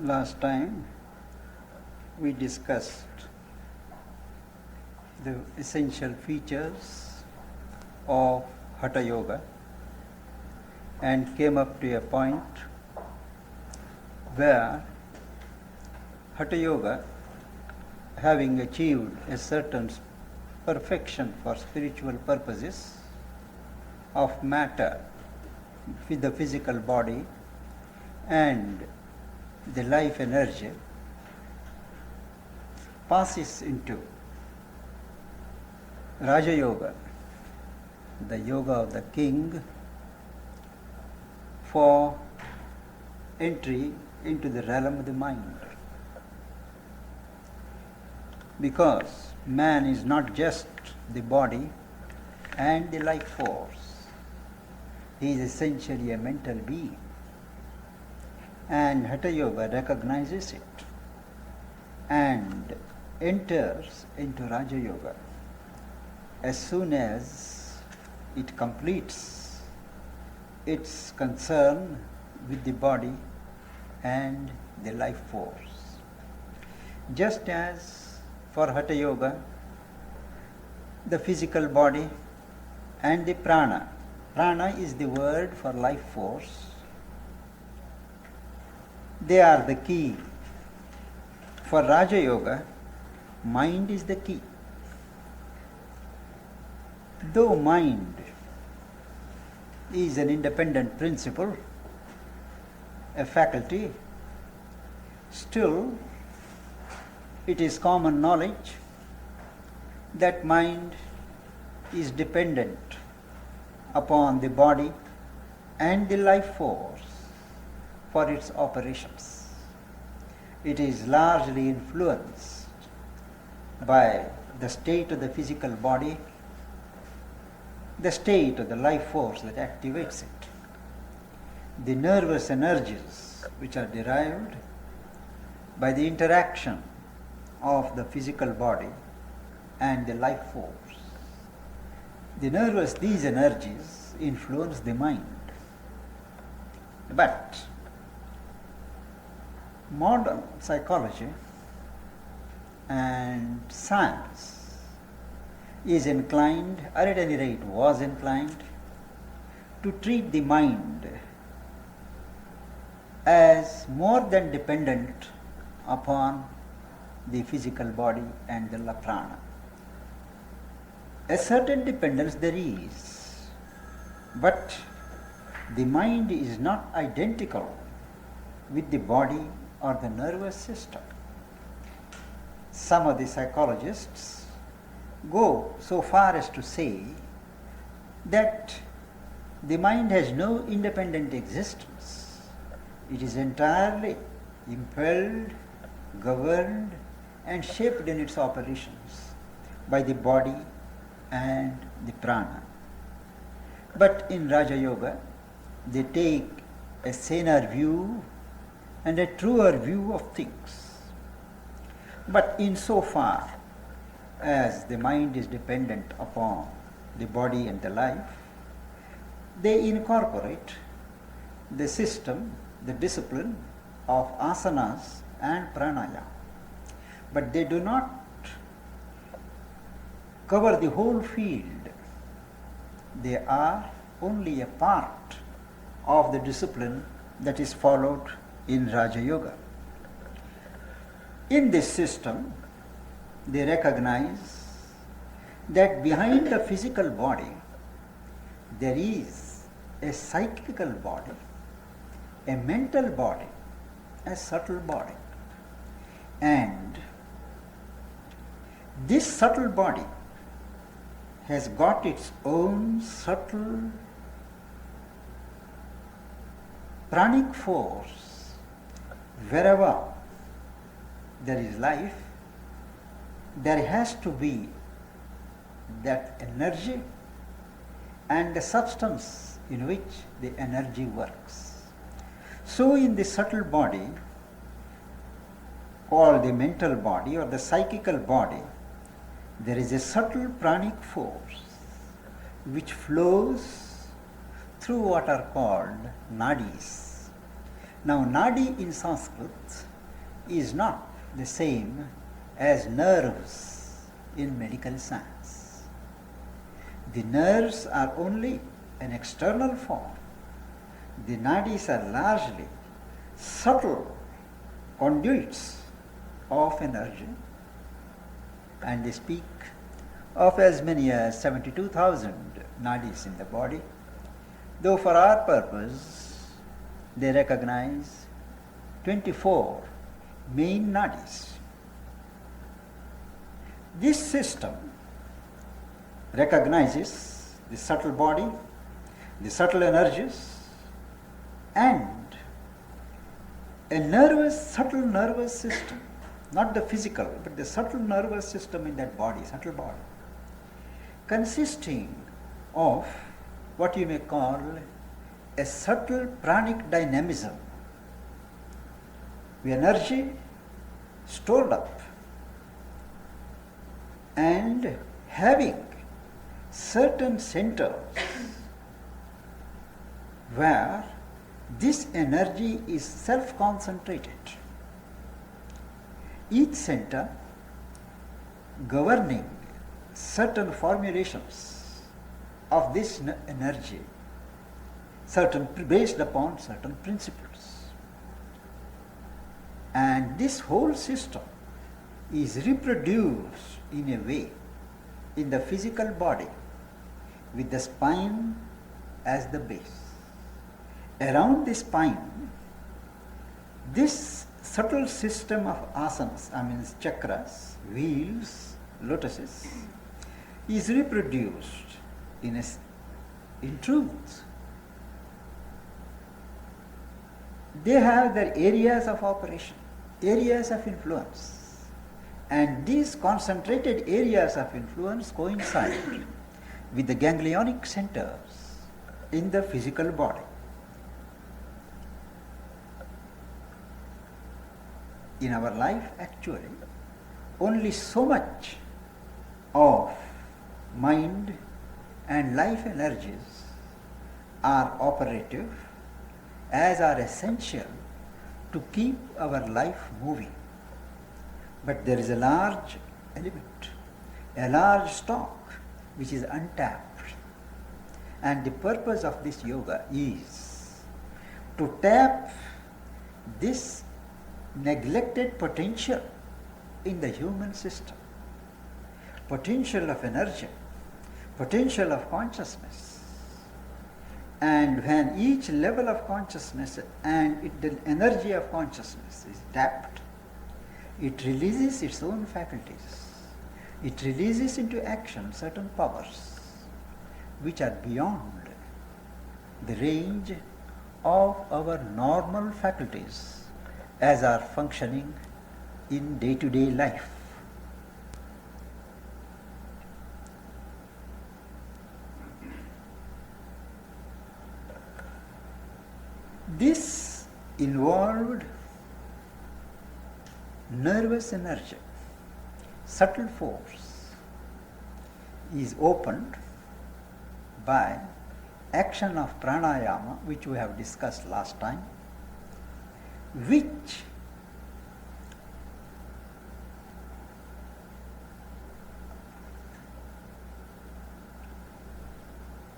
Last time we discussed the essential features of Hatha Yoga and came up to a point where Hatha Yoga, having achieved a certain perfection for spiritual purposes of matter with the physical body and the life energy, passes into Raja Yoga, the yoga of the king, for entry into the realm of the mind. Because man is not just the body and the life force, he is essentially a mental being. And Hatha Yoga recognizes it and enters into Raja Yoga as soon as it completes its concern with the body and the life force. Just as for Hatha Yoga, the physical body and the prana is the word for life force, they are the key. For Raja Yoga, mind is the key. Though mind is an independent principle, a faculty, still it is common knowledge that mind is dependent upon the body and the life force for its operations. It is largely influenced by the state of the physical body, the state of the life force that activates it, the nervous energies which are derived by the interaction of the physical body and the life force. These energies influence the mind. But modern psychology and science is inclined, or at any rate was inclined, to treat the mind as more than dependent upon the physical body and the prana. A certain dependence there is, but the mind is not identical with the body or the nervous system. Some of the psychologists go so far as to say that the mind has no independent existence. It is entirely impelled, governed, and shaped in its operations by the body and the prana. But in Raja Yoga, they take a saner view and a truer view of things. But insofar as the mind is dependent upon the body and the life, they incorporate the system, the discipline of asanas and pranayama. But they do not cover the whole field. They are only a part of the discipline that is followed in Raja Yoga. In this system, they recognize that behind the physical body, there is a psychical body, a mental body, a subtle body. And this subtle body has got its own subtle pranic force. Wherever there is life, there has to be that energy and the substance in which the energy works. So in the subtle body, called the mental body or the psychical body, there is a subtle pranic force which flows through what are called nadis. Now, nadi in Sanskrit is not the same as nerves in medical science. The nerves are only an external form. The nadis are largely subtle conduits of energy, and they speak of as many as 72,000 nadis in the body, though for our purpose they recognize 24 main nadis. This system recognizes the subtle body, the subtle energies, and a subtle nervous system, not the physical, but the subtle nervous system in that body, subtle body, consisting of what you may call a subtle pranic dynamism, the energy stored up and having certain centers where this energy is self-concentrated. Each center governing certain formulations of this energy, based upon certain principles. And this whole system is reproduced in a way in the physical body with the spine as the base. Around the spine, this subtle system of asanas, chakras, wheels, lotuses, is reproduced in truth. They have their areas of operation, areas of influence, and these concentrated areas of influence coincide with the ganglionic centers in the physical body. In our life, actually, only so much of mind and life energies are operative as are essential to keep our life moving. But there is a large element, a large stock which is untapped. And the purpose of this yoga is to tap this neglected potential in the human system, potential of energy, potential of consciousness. And when each level of consciousness and the energy of consciousness is tapped, it releases its own faculties. It releases into action certain powers which are beyond the range of our normal faculties as are functioning in day-to-day life. This involved nervous energy, subtle force, is opened by action of pranayama, which we have discussed last time, which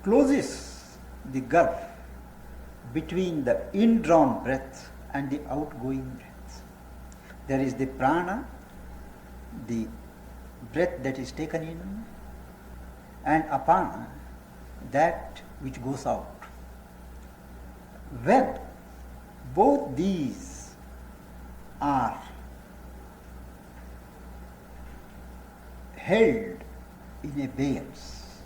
closes the gulf between the indrawn breath and the outgoing breath. There is the prana, the breath that is taken in, and apana, that which goes out. When both these are held in abeyance,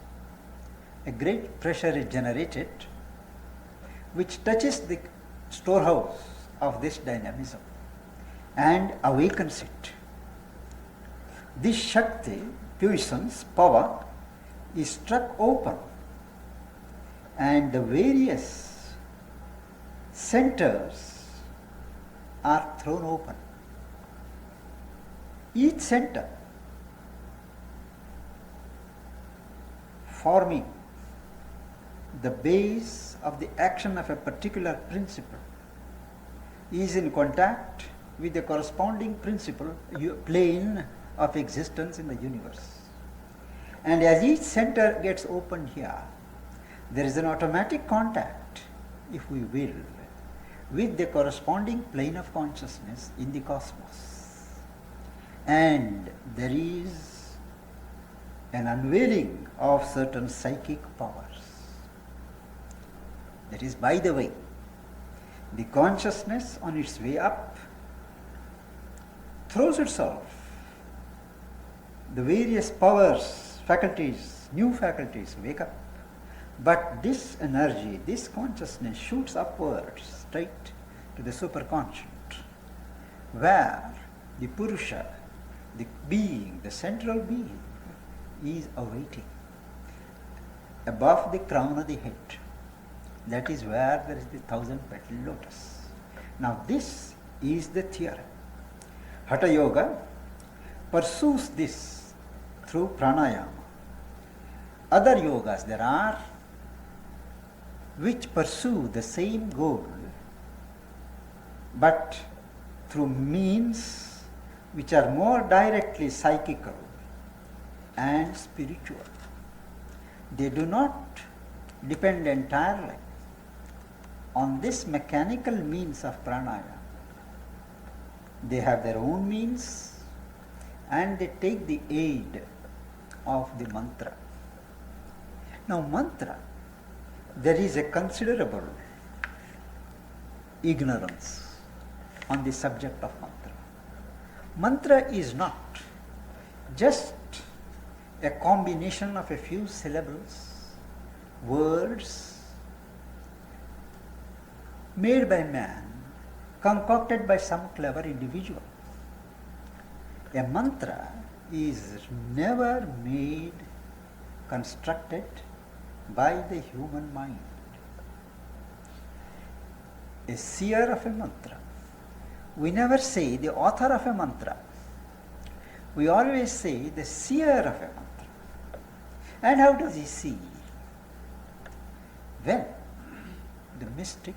a great pressure is generated which touches the storehouse of this dynamism and awakens it. This Shakti, puissance, power, is struck open, and the various centers are thrown open. Each center forming the base of the action of a particular principle is in contact with the corresponding principle, plane of existence in the universe. And as each center gets opened here, there is an automatic contact, if we will, with the corresponding plane of consciousness in the cosmos. And there is an unveiling of certain psychic powers. That is, by the way, the consciousness on its way up throws itself, the various powers, faculties, new faculties wake up. But this energy, this consciousness shoots upwards, straight to the superconscient, where the Purusha, the being, the central being, is awaiting above the crown of the head. That is where there is the 1,000-petal lotus. Now this is the theory. Hatha Yoga pursues this through pranayama. Other yogas there are which pursue the same goal, but through means which are more directly psychical and spiritual. They do not depend entirely on this mechanical means of pranayama. They have their own means and they take the aid of the mantra. Now mantra, there is a considerable ignorance on the subject of mantra. Mantra is not just a combination of a few syllables, words made by man, concocted by some clever individual. A mantra is never made, constructed by the human mind. A seer of a mantra. We never say the author of a mantra. We always say the seer of a mantra. And how does he see? Well, the mystic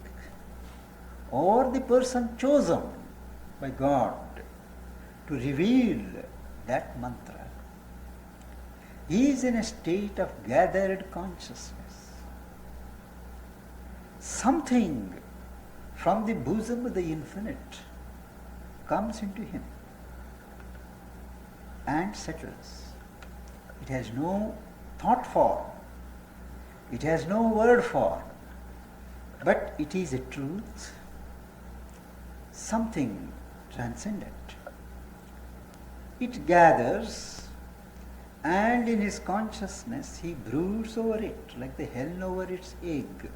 or the person chosen by God to reveal that mantra is in a state of gathered consciousness. Something from the bosom of the infinite comes into him and settles. It has no thought form, it has no word form, but it is a truth, something transcendent. It gathers, and in his consciousness he broods over it like the hen over its egg.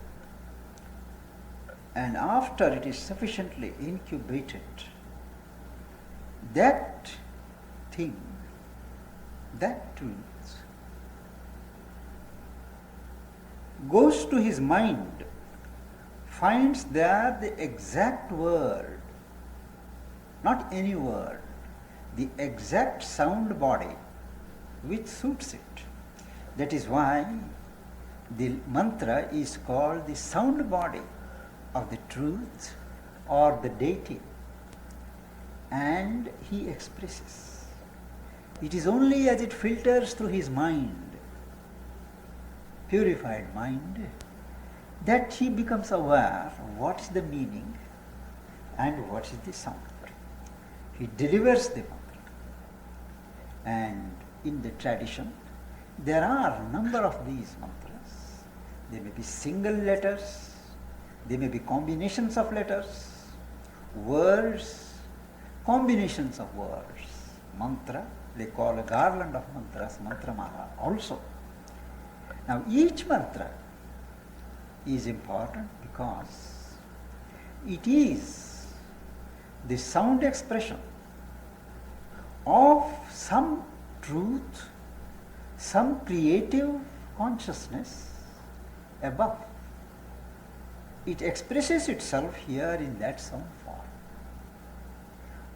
And after it is sufficiently incubated, that thing, that truth, goes to his mind, finds there the exact word, not any word, the exact sound body which suits it. That is why the mantra is called the sound body of the truth or the deity. And he expresses. It is only as it filters through his mind, purified mind, that he becomes aware of what is the meaning and what is the sound. He delivers the mantra. And in the tradition, there are a number of these mantras. They may be single letters, they may be combinations of letters, words, combinations of words. Mantra, they call a garland of mantras, mantramala also. Now each mantra is important because it is the sound expression of some truth, some creative consciousness above. It expresses itself here in that sound form.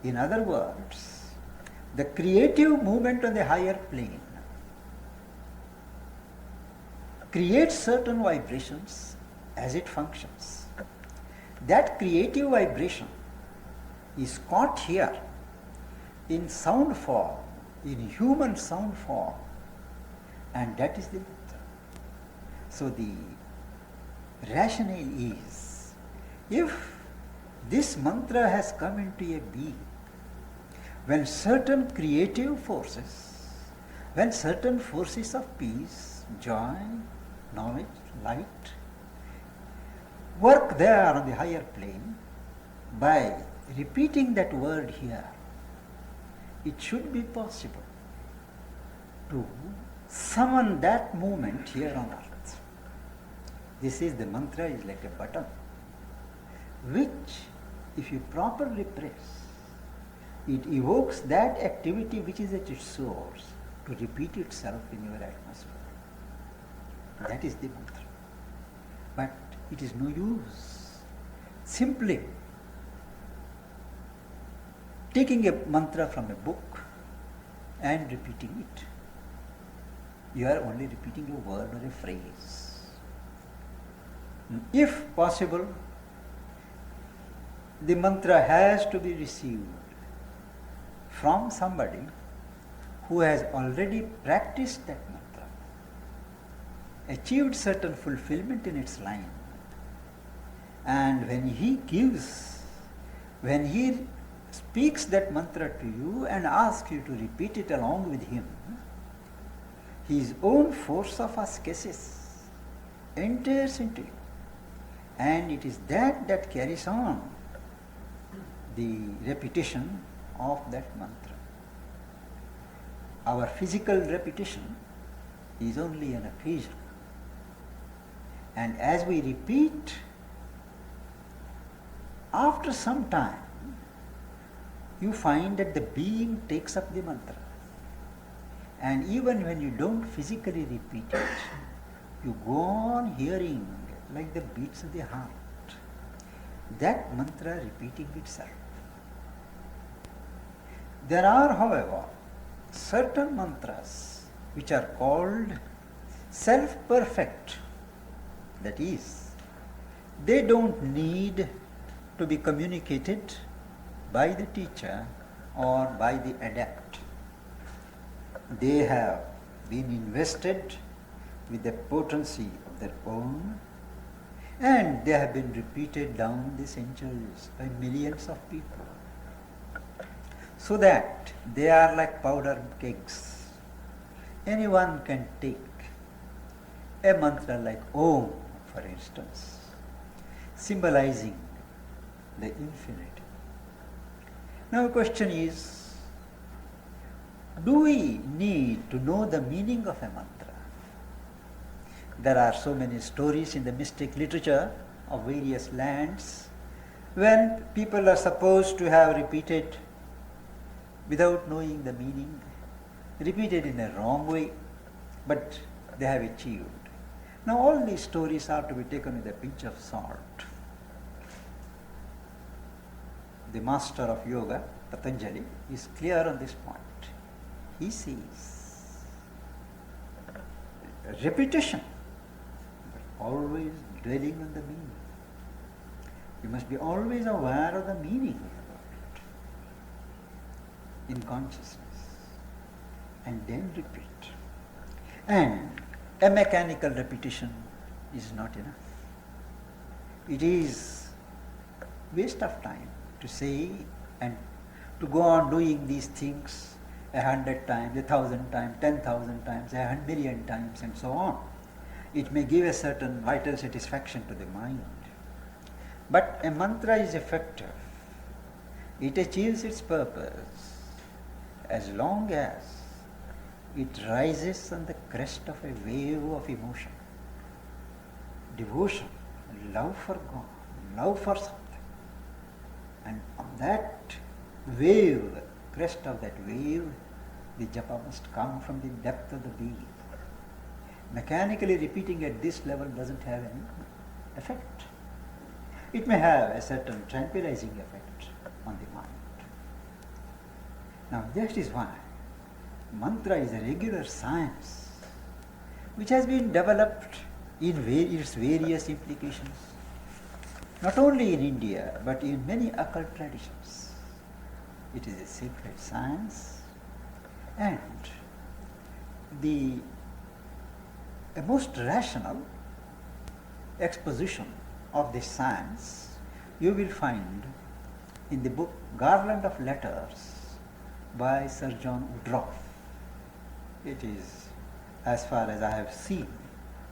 In other words, the creative movement on the higher plane creates certain vibrations as it functions. That creative vibration is caught here in sound form, in human sound form, and that is the mantra. So the rationale is, if this mantra has come into a being, when certain creative forces, when certain forces of peace, joy, knowledge, light, work there on the higher plane, by repeating that word here, it should be possible to summon that movement here on earth. This is the mantra, is like a button, which if you properly press, it evokes that activity which is at its source to repeat itself in your atmosphere. That is the mantra. But it is no use simply taking a mantra from a book and repeating it. You are only repeating a word or a phrase. If possible, the mantra has to be received from somebody who has already practiced that mantra, achieved certain fulfillment in its line. And when he speaks that mantra to you and asks you to repeat it along with him, his own force of ascesis enters into you. And it is that carries on the repetition of that mantra. Our physical repetition is only an occasion. And as we repeat, after some time, you find that the being takes up the mantra. And even when you don't physically repeat it, you go on hearing like the beats of the heart, that mantra repeating itself. There are, however, certain mantras which are called self-perfect. That is, they don't need to be communicated by the teacher or by the adept. They have been invested with the potency of their own, and they have been repeated down the centuries by millions of people, so that they are like powder kegs. Anyone can take a mantra like Om, for instance, symbolizing the infinite. Now the question is, do we need to know the meaning of a mantra? There are so many stories in the mystic literature of various lands when people are supposed to have repeated without knowing the meaning, repeated in a wrong way, but they have achieved. Now all these stories are to be taken with a pinch of salt. The master of yoga, Patanjali, is clear on this point. He says, repetition, but always dwelling on the meaning. You must be always aware of the meaning in consciousness, and then repeat. And a mechanical repetition is not enough. It is waste of time to say and to go on doing these things 100 times, 1,000 times, 10,000 times, 1,000,000 times, and so on. It may give a certain vital satisfaction to the mind. But a mantra is effective. It achieves its purpose as long as it rises on the crest of a wave of emotion, devotion, love for God, love for something. And on that wave, crest of that wave, the japa must come from the depth of the being. Mechanically repeating at this level doesn't have any effect. It may have a certain tranquilizing effect on the mind. Now that is why mantra is a regular science which has been developed in its various implications, not only in India but in many occult traditions. It is a sacred science, and a most rational exposition of this science you will find in the book Garland of Letters by Sir John Woodroffe. It is, as far as I have seen,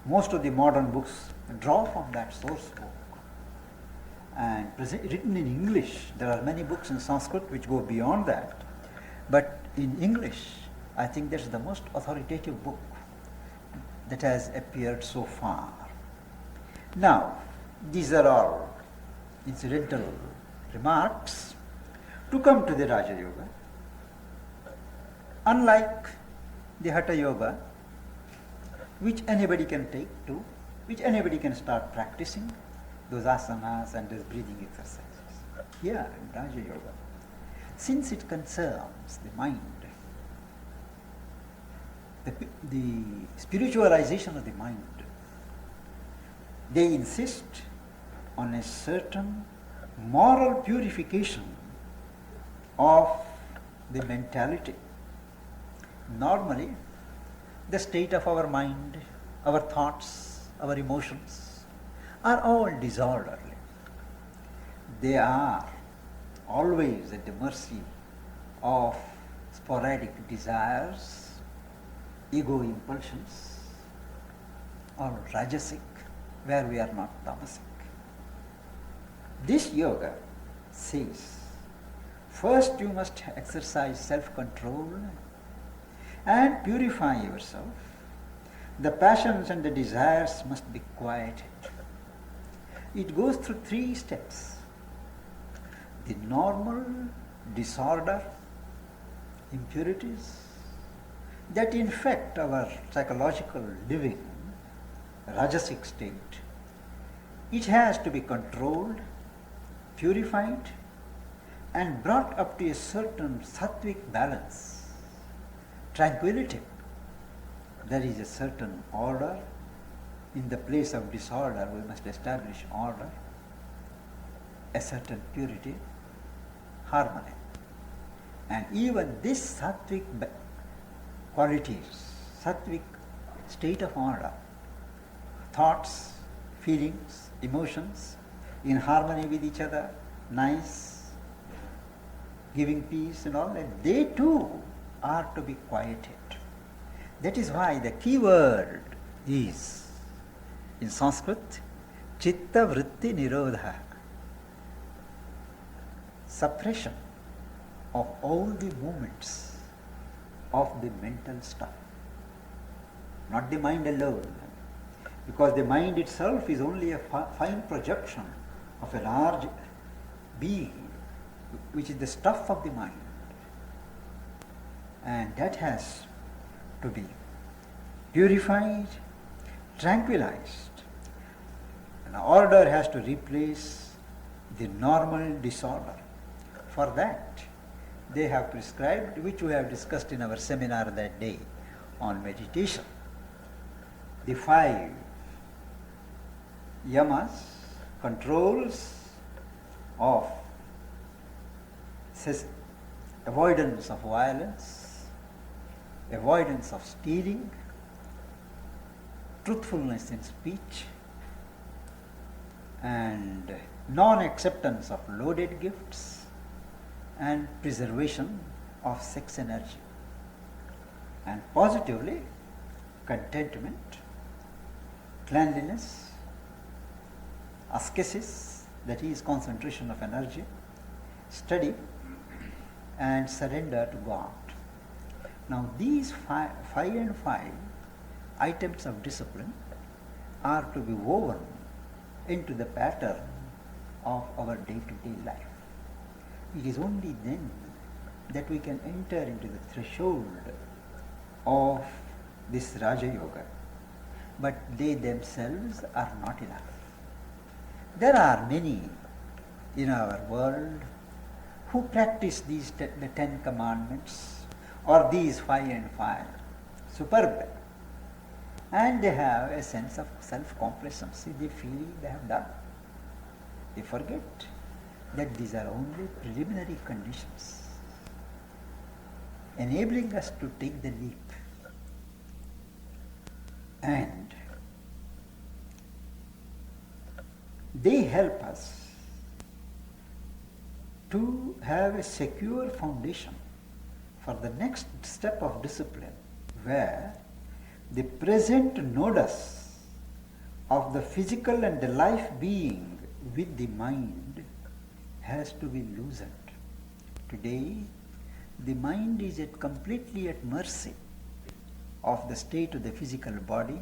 most of the modern books draw from that source book and written in English. There are many books in Sanskrit which go beyond that, but in English I think that's the most authoritative book that has appeared so far. Now, these are all incidental remarks to come to the Raja Yoga. Unlike the Hatha Yoga, which anybody can take to, which anybody can start practicing, those asanas and those breathing exercises. Here in Raja Yoga, since it concerns the mind, the spiritualization of the mind, they insist on a certain moral purification of the mentality. Normally, the state of our mind, our thoughts, our emotions are all disorderly. They are always at the mercy of sporadic desires, ego impulsions, or rajasic, where we are not tamasic. This yoga says, first you must exercise self-control and purify yourself. The passions and the desires must be quieted. It goes through 3 steps. The normal disorder, impurities, that infect our psychological living, rajasic state. It has to be controlled, purified, and brought up to a certain sattvic balance, tranquility. There is a certain order. In the place of disorder, we must establish order, a certain purity, harmony. And even this sattvic qualities, sattvic state of order, thoughts, feelings, emotions, in harmony with each other, nice, giving peace and all that, they too are to be quieted. That is why the key word is, in Sanskrit, chitta vritti nirodha, suppression of all the movements of the mental stuff, not the mind alone, because the mind itself is only a fine projection of a large being, which is the stuff of the mind, and that has to be purified, tranquilized. An order has to replace the normal disorder. For that, they have prescribed, which we have discussed in our seminar that day on meditation, the 5 yamas, controls of avoidance of violence, avoidance of stealing, truthfulness in speech, and non-acceptance of loaded gifts, and preservation of sex energy. And positively, contentment, cleanliness, ascesis, that is concentration of energy, study, and surrender to God. Now these five items of discipline are to be woven into the pattern of our day-to-day life. It is only then that we can enter into the threshold of this Raja Yoga, but they themselves are not enough. There are many in our world who practice these the 10 commandments or these 5 and 5 superbly, and they have a sense of self-complacency. They feel they have done. They forget that these are only preliminary conditions. enabling us to take the leap. And they help us to have a secure foundation for the next step of discipline, where the present nodus of the physical and the life being with the mind has to be loosened. Today, the mind is completely at mercy of the state of the physical body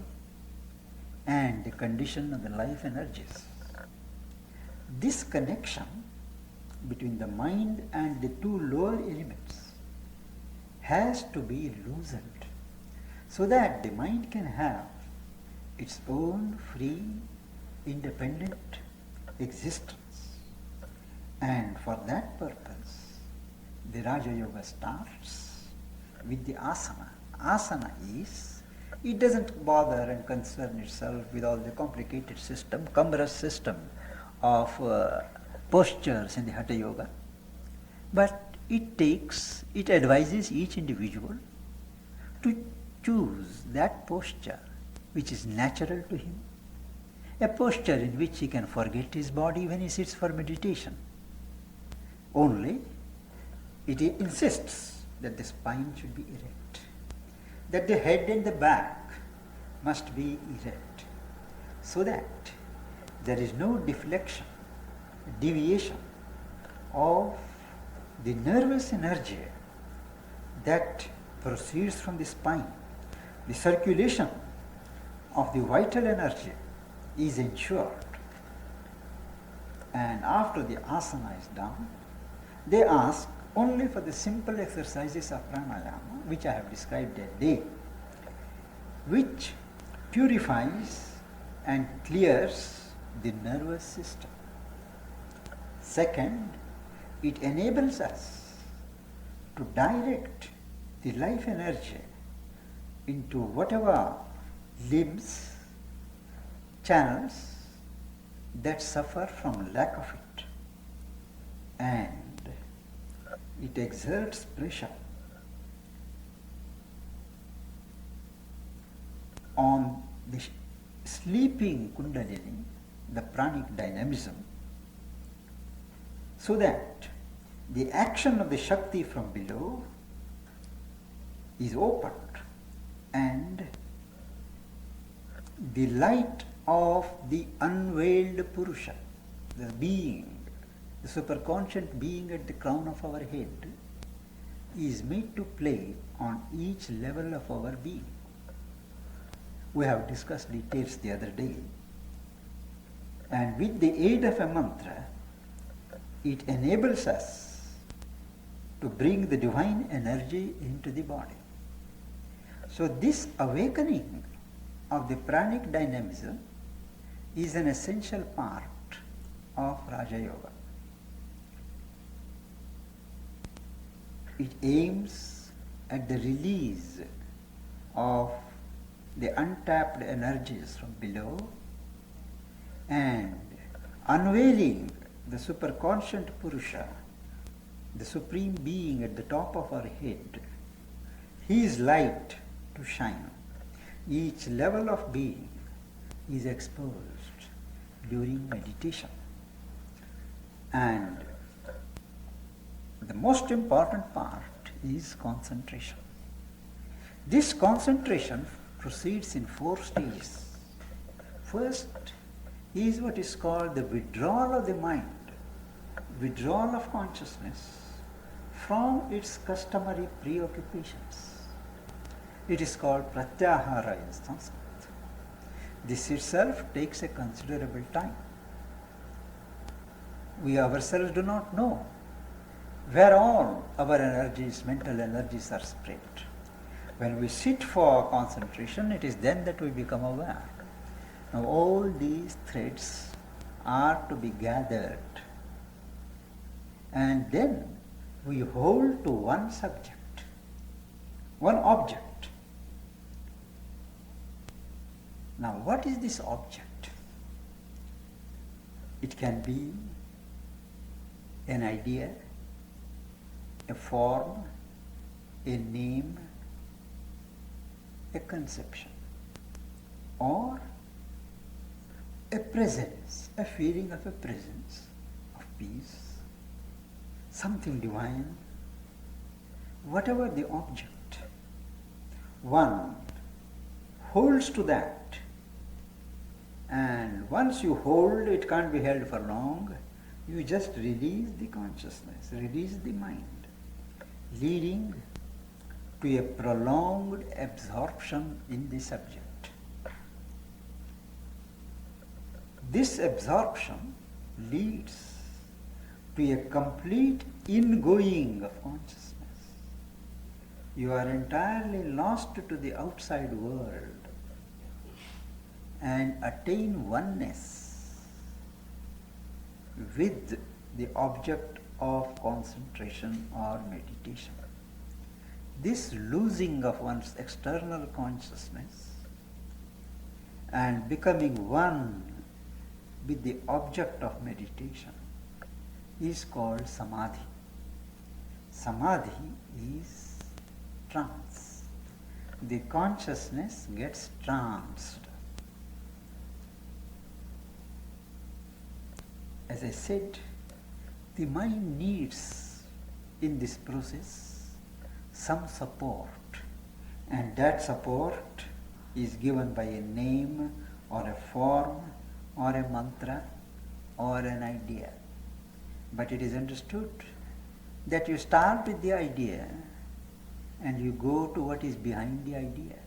and the condition of the life energies. This connection between the mind and the two lower elements has to be loosened so that the mind can have its own free, independent existence. And for that purpose, the Raja Yoga starts with the asana. Asana is, it doesn't bother and concern itself with all the complicated system, cumbrous system of postures in the Hatha Yoga, but it advises each individual to choose that posture which is natural to him, a posture in which he can forget his body when he sits for meditation. Only it insists that the spine should be erect, that the head and the back must be erect, so that there is no deflection, deviation of the nervous energy that proceeds from the spine. The circulation of the vital energy is ensured. And after the asana is done, they ask only for the simple exercises of pranayama, which I have described a day, which purifies and clears the nervous system. Second, it enables us to direct the life energy into whatever limbs, channels that suffer from lack of it, and it exerts pressure on the sleeping kundalini, the pranic dynamism, so that the action of the Shakti from below is opened and the light of the unveiled Purusha, the being, the superconscious being at the crown of our head, is made to play on each level of our being. We have discussed details the other day, and with the aid of a mantra, it enables us to bring the divine energy into the body. So this awakening of the pranic dynamism is an essential part of Raja Yoga. It aims at the release of the untapped energies from below and unveiling the superconscious Purusha, the supreme being at the top of our head, his light to shine. Each level of being is exposed during meditation. And the most important part is concentration. This concentration proceeds in 4 stages. First is what is called the withdrawal of the mind, withdrawal of consciousness from its customary preoccupations. It is called pratyahara in Sanskrit. This itself takes a considerable time. We ourselves do not know where all our energies, mental energies are spread. When we sit for concentration, it is then that we become aware. Now all these threads are to be gathered, and then we hold to one subject, one object. Now what is this object? It can be an idea, a form, a name, a conception, or a presence, a feeling of a presence, of peace, something divine, whatever the object, one holds to that. And once you hold, it can't be held for long. You just release the consciousness, release the mind, leading to a prolonged absorption in the subject. This absorption leads to a complete ingoing of consciousness. You are entirely lost to the outside world and attain oneness with the object of concentration or meditation. This losing of one's external consciousness and becoming one with the object of meditation is called samadhi. Samadhi is trance. The consciousness gets tranced. As I said, the mind needs in this process some support, and that support is given by a name or a form or a mantra or an idea. But it is understood that you start with the idea and you go to what is behind the idea.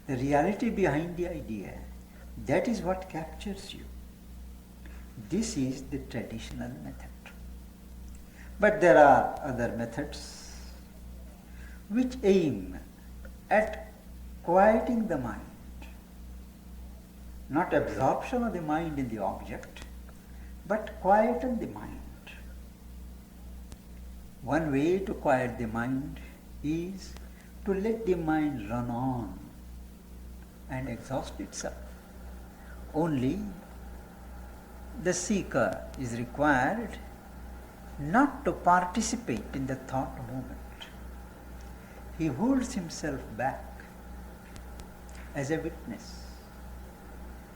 The reality behind the idea, that is what captures you. This is the traditional method. But there are other methods which aim at quieting the mind. Not absorption of the mind in the object, but quieten the mind. One way to quiet the mind is to let the mind run on and exhaust itself. Only the seeker is required not to participate in the thought movement. He holds himself back as a witness,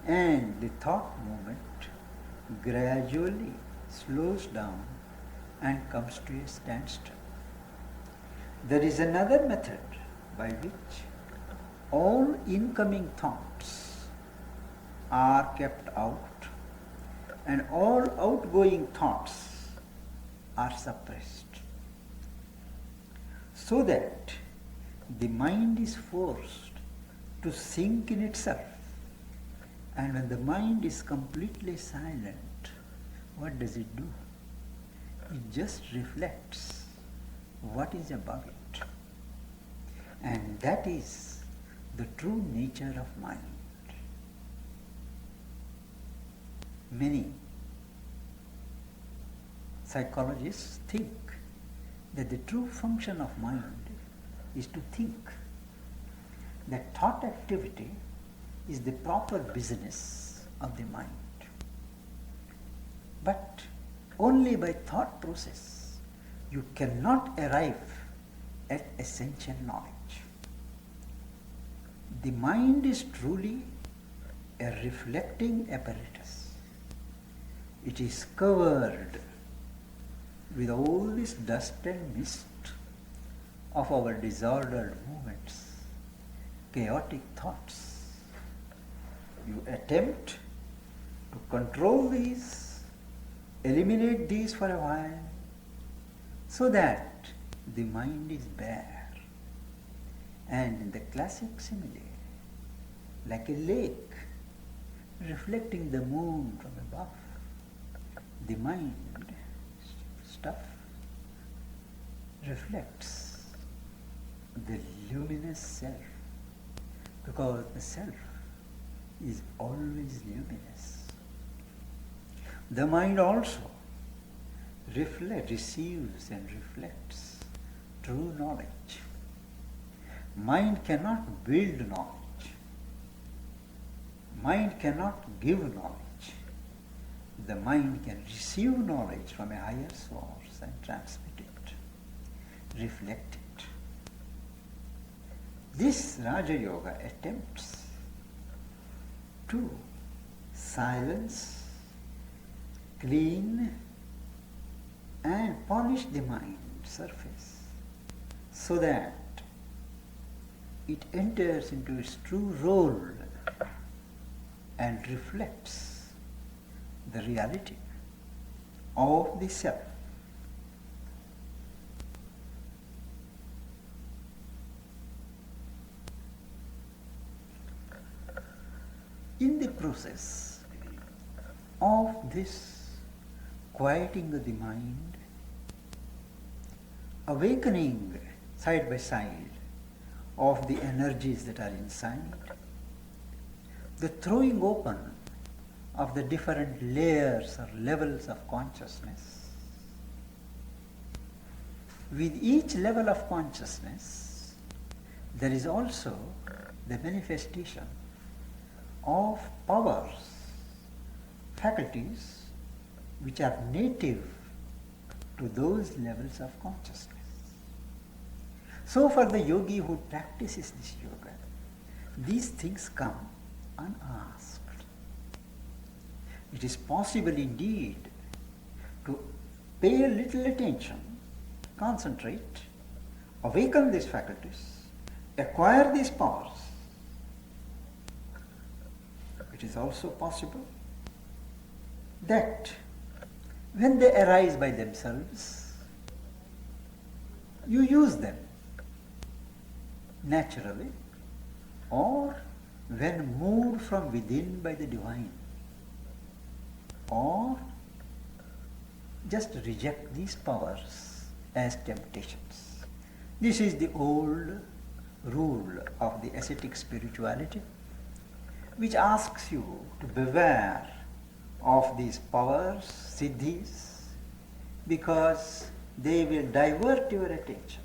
and the thought movement gradually slows down and comes to a standstill. There is another method by which all incoming thoughts are kept out and all outgoing thoughts are suppressed, so that the mind is forced to sink in itself. And when the mind is completely silent, what does it do? It just reflects what is above it. And that is the true nature of mind. Many psychologists think that the true function of mind is to think. That thought activity is the proper business of the mind. But only by thought process you cannot arrive at essential knowledge. The mind is truly a reflecting apparatus. It is covered with all this dust and mist of our disordered movements, chaotic thoughts. You attempt to control these, eliminate these for a while, so that the mind is bare. And in the classic simile, like a lake reflecting the moon from above, the mind stuff reflects the luminous self, because the self is always luminous. The mind also receives and reflects true knowledge. Mind cannot build knowledge. Mind cannot give knowledge. The mind can receive knowledge from a higher source and transmit it, reflect it. This Raja Yoga attempts to silence, clean and polish the mind surface so that it enters into its true role and reflects the reality of the self. In the process of this quieting of the mind, awakening side by side of the energies that are inside, the throwing open of the different layers or levels of consciousness. With each level of consciousness, there is also the manifestation of powers, faculties which are native to those levels of consciousness. So for the yogi who practices this yoga, these things come unasked. It is possible indeed to pay a little attention, concentrate, awaken these faculties, acquire these powers. It is also possible that when they arise by themselves, you use them naturally, or when moved from within by the divine, or just reject these powers as temptations. This is the old rule of the ascetic spirituality, which asks you to beware of these powers, siddhis, because they will divert your attention.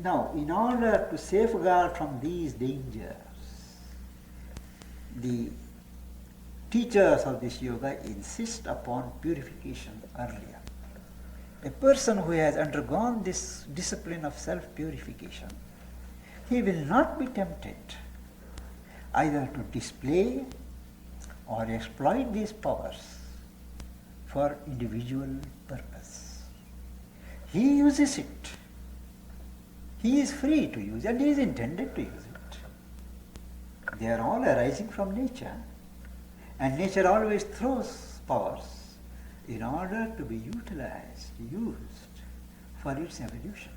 Now, in order to safeguard from these dangers, the teachers of this yoga insist upon purification earlier. A person who has undergone this discipline of self-purification, he will not be tempted either to display or exploit these powers for individual purpose. He uses it. He is free to use, and he is intended to use it. They are all arising from nature, and nature always throws powers in order to be utilized, used for its evolution.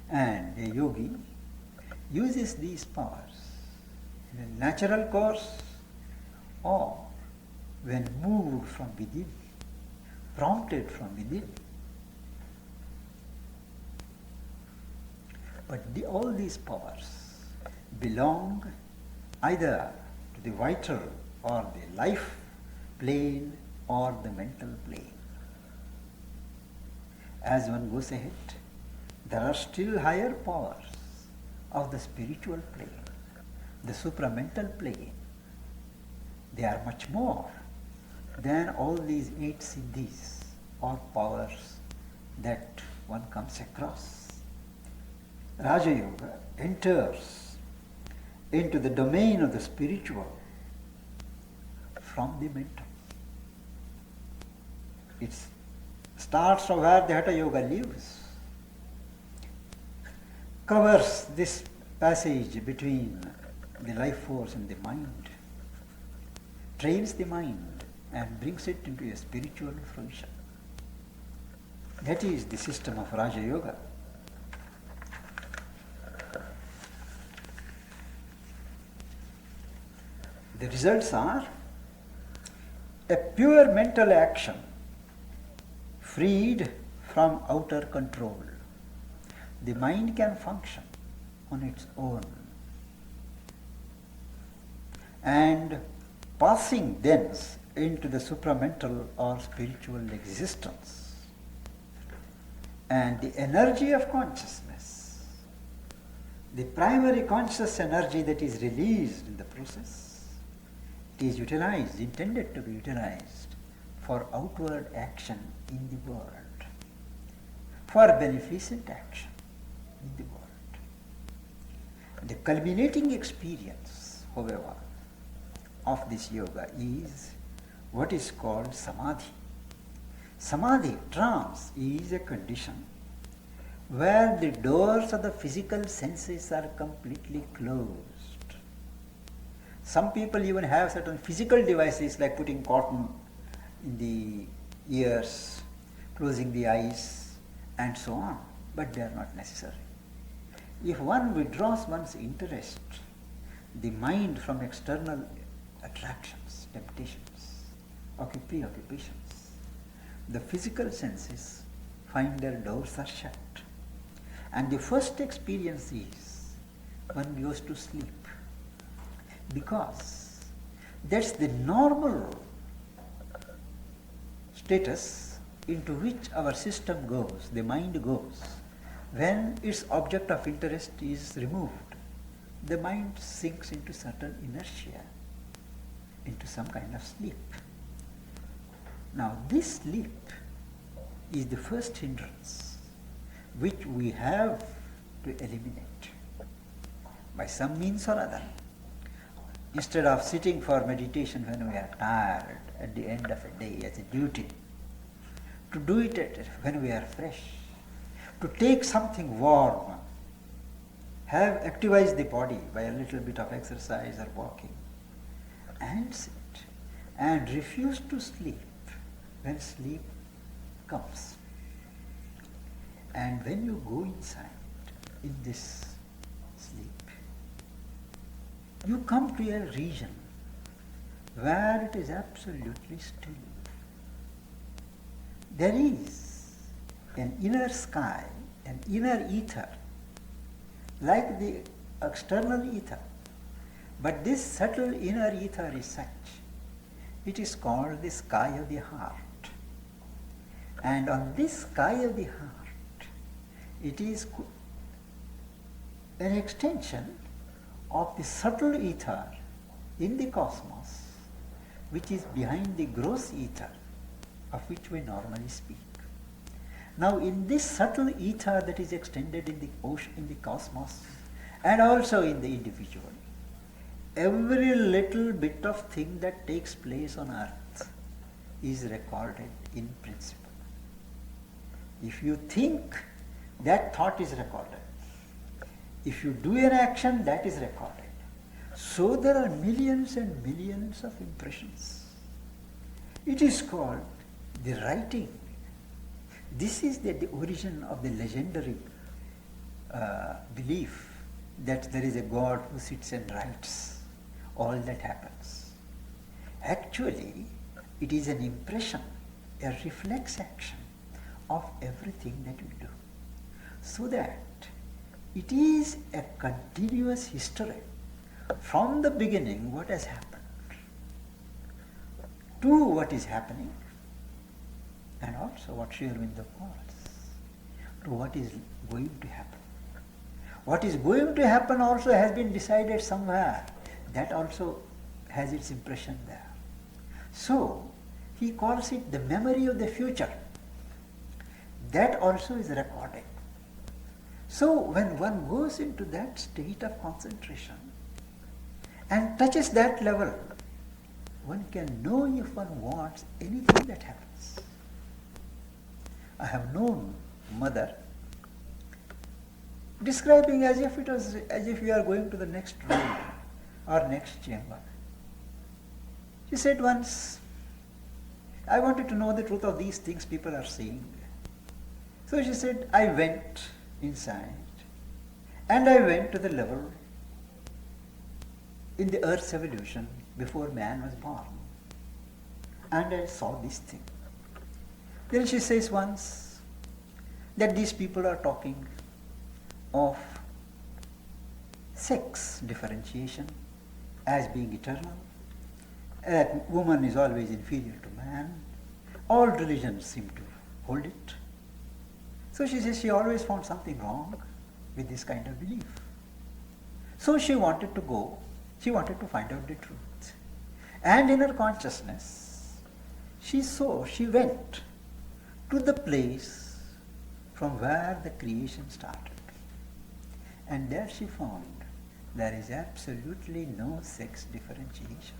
And a yogi uses these powers in a natural course or when moved from within, prompted from within. But all these powers belong either to the vital or the life plane or the mental plane. As one goes ahead, there are still higher powers of the spiritual plane, the supramental plane. They are much more than all these 8 siddhis or powers that one comes across. Raja Yoga enters into the domain of the spiritual from the mental. It starts from where the Hatha Yoga lives, covers this passage between the life force and the mind, trains the mind and brings it into a spiritual fruition. That is the system of Raja Yoga. The results are a pure mental action freed from outer control. The mind can function on its own, and passing thence into the supramental or spiritual existence. And the energy of consciousness, the primary conscious energy that is released in the process, it is utilized, intended to be utilized for outward action in the world, for beneficent action in the world. The culminating experience, however, of this yoga is what is called samadhi. Samadhi, trance, is a condition where the doors of the physical senses are completely closed. Some people even have certain physical devices like putting cotton in the ears, closing the eyes, and so on, but they are not necessary. If one withdraws one's interest, the mind from external attractions, temptations, preoccupations, the physical senses find their doors are shut. And the first experience is one goes to sleep, because that's the normal status into which our system goes, the mind goes. When its object of interest is removed, the mind sinks into certain inertia, into some kind of sleep. Now this sleep is the first hindrance which we have to eliminate by some means or other. Instead of sitting for meditation when we are tired at the end of a day as a duty, to do it when we are fresh, to take something warm, have activized the body by a little bit of exercise or walking, and sit, and refuse to sleep when sleep comes. And when you go inside in this sleep, you come to a region where it is absolutely still. There is an inner sky, an inner ether, like the external ether. But this subtle inner ether is such. It is called the sky of the heart. And on this sky of the heart, it is an extension of the subtle ether in the cosmos, which is behind the gross ether of which we normally speak. Now in this subtle ether that is extended in the ocean, in the cosmos, and also in the individual, every little bit of thing that takes place on earth is recorded in principle. If you think, that thought is recorded. If you do an action, that is recorded. So there are millions and millions of impressions. It is called the writing. This is the origin of the legendary belief that there is a God who sits and writes all that happens. Actually, it is an impression, a reflex action of everything that we do. So that it is a continuous history from the beginning, what has happened, to what is happening, and also what Sri Aurobindo calls, to what is going to happen. What is going to happen also has been decided somewhere. That also has its impression there. So, he calls it the memory of the future. That also is recorded. So, when one goes into that state of concentration and touches that level, one can know if one wants anything that happens. I have known mother describing as if it was as if we are going to the next room or next chamber. She said once, I wanted to know the truth of these things people are saying. So she said, I went inside and I went to the level in the earth's evolution before man was born. And I saw this thing. Then she says once that these people are talking of sex differentiation as being eternal, that woman is always inferior to man. All religions seem to hold it. So she says she always found something wrong with this kind of belief. So she wanted to go, she wanted to find out the truth. And in her consciousness, she went to the place from where the creation started. And there she found there is absolutely no sex differentiation.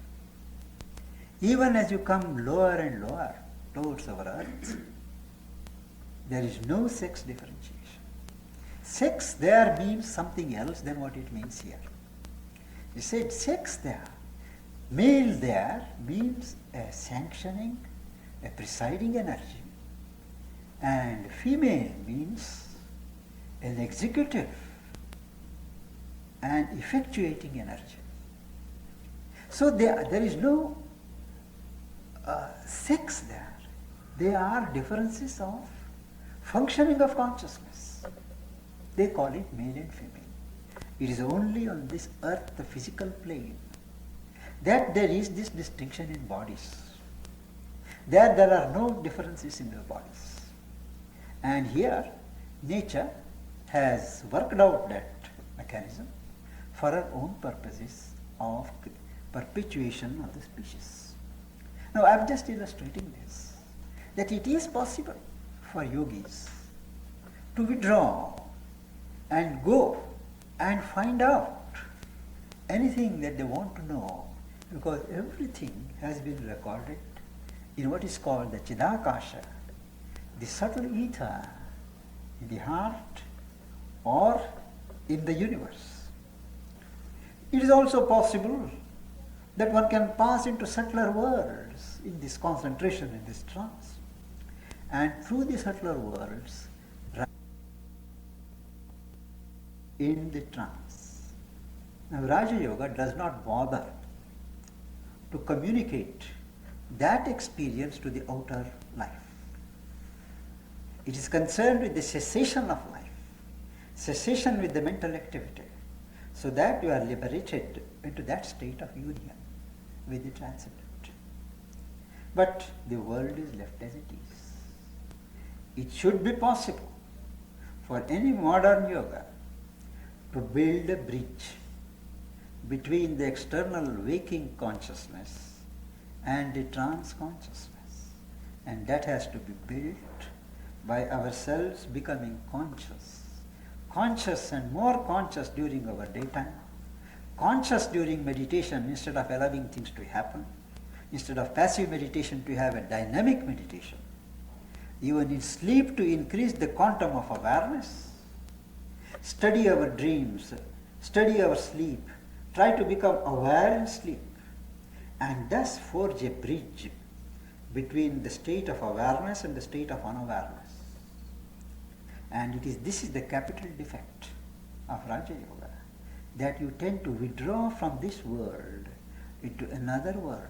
Even as you come lower and lower towards our earth, there is no sex differentiation. Sex there means something else than what it means here. You said sex there, male there means a sanctioning, a presiding energy, and female means an executive and effectuating energy. So there is no sex there. They are differences of functioning of consciousness. They call it male and female. It is only on this earth, the physical plane, that there is this distinction in bodies. There are no differences in the bodies. And here, nature has worked out that mechanism for her own purposes of perpetuation of the species. Now, I am just illustrating this, that it is possible for yogis to withdraw and go and find out anything that they want to know, because everything has been recorded in what is called the Chidakasha, the subtle ether in the heart or in the universe. It is also possible that one can pass into subtler worlds in this concentration, in this trance, and through the subtler worlds in the trance. Now, Raja Yoga does not bother to communicate that experience to the outer life. It is concerned with the cessation of life, cessation with the mental activity, so that you are liberated into that state of union with the transcendent. But the world is left as it is. It should be possible for any modern yoga to build a bridge between the external waking consciousness and the trance consciousness. And that has to be built by ourselves becoming conscious. Conscious and more conscious during our daytime, conscious during meditation instead of allowing things to happen, instead of passive meditation to have a dynamic meditation, even in sleep to increase the quantum of awareness, study our dreams, study our sleep, try to become aware in sleep, and thus forge a bridge between the state of awareness and the state of unawareness. And this is the capital defect of Raja Yoga, that you tend to withdraw from this world into another world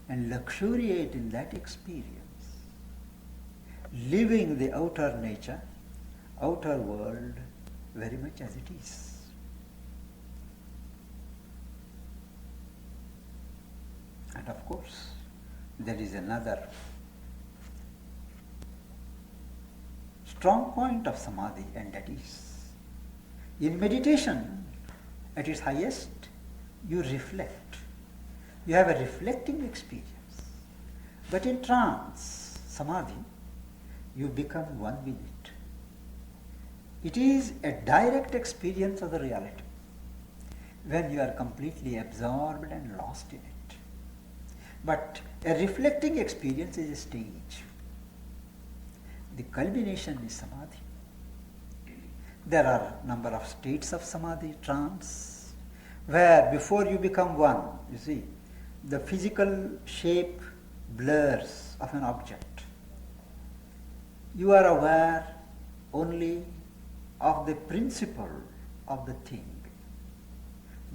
and luxuriate in that experience, living the outer nature, outer world very much as it is. And of course, there is another strong point of samadhi, and that is, in meditation, at its highest, you reflect. You have a reflecting experience. But in trance, samadhi, you become one with it. It is a direct experience of the reality, when you are completely absorbed and lost in it. But a reflecting experience is a stage. The culmination is samadhi. There are a number of states of samadhi, trance, where before you become one, you see, the physical shape blurs of an object. You are aware only of the principle of the thing.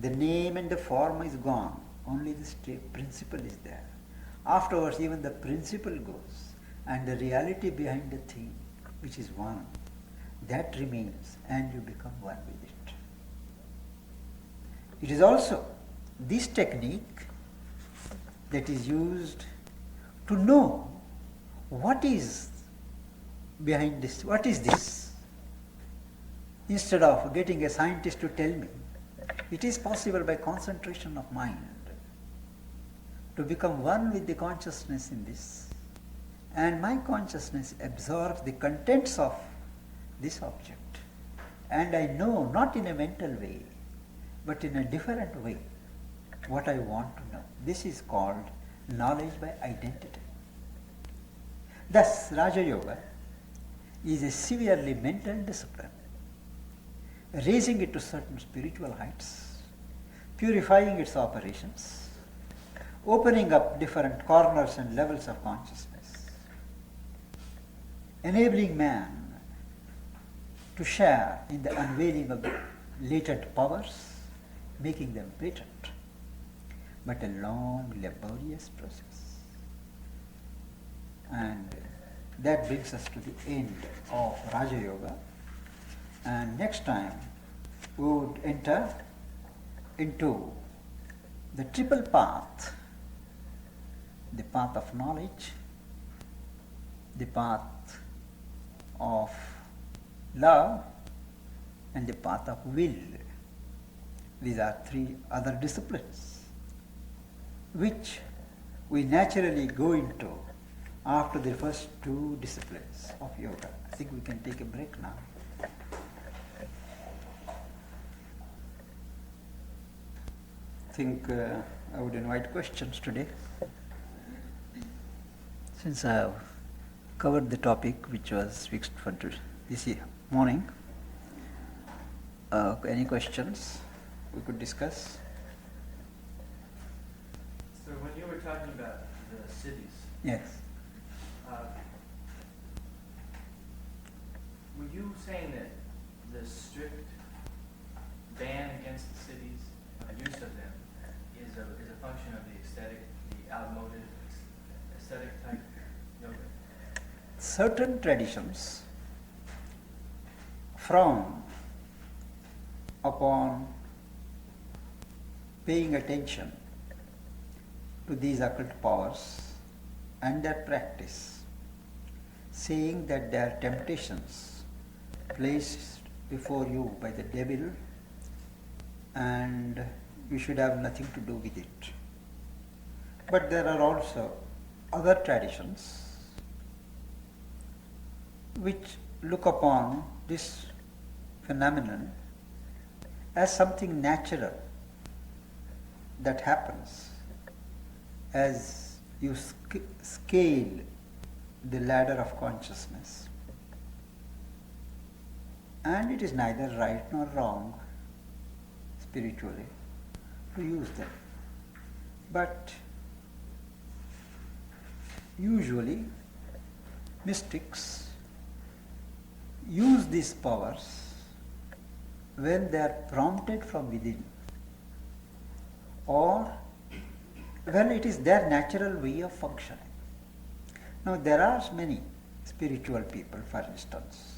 The name and the form is gone, only the principle is there. Afterwards, even the principle goes, and the reality behind the thing, which is one, that remains, and you become one with it. It is also this technique that is used to know what is behind this, what is this. Instead of getting a scientist to tell me, it is possible by concentration of mind to become one with the consciousness in this, and my consciousness absorbs the contents of this object, and I know, not in a mental way, but in a different way, what I want to know. This is called knowledge by identity. Thus, Raja Yoga is a severely mental discipline, raising it to certain spiritual heights, purifying its operations, opening up different corners and levels of consciousness, enabling man to share in the unveiling of the latent powers, making them patent, but a long, laborious process. And that brings us to the end of Raja Yoga. And next time we would enter into the triple path, the path of knowledge, the path of love, and the path of will. These are three other disciplines which we naturally go into after the first two disciplines of yoga. I think we can take a break now. I think I would invite questions today, since I have covered the topic which was fixed for this morning. Any questions we could discuss? So when you were talking about the cities, Yes. Were you saying that the strict ban against the cities, use of them, is a function of the aesthetic, the outmoded aesthetic type yoga? Certain traditions frown upon paying attention to these occult powers and their practice, saying that they are temptations placed before you by the devil and you should have nothing to do with it. But there are also other traditions which look upon this phenomenon as something natural that happens as you scale the ladder of consciousness. And it is neither right nor wrong spiritually to use them. But usually mystics use these powers when they are prompted from within, or when it is their natural way of functioning. Now there are many spiritual people, for instance,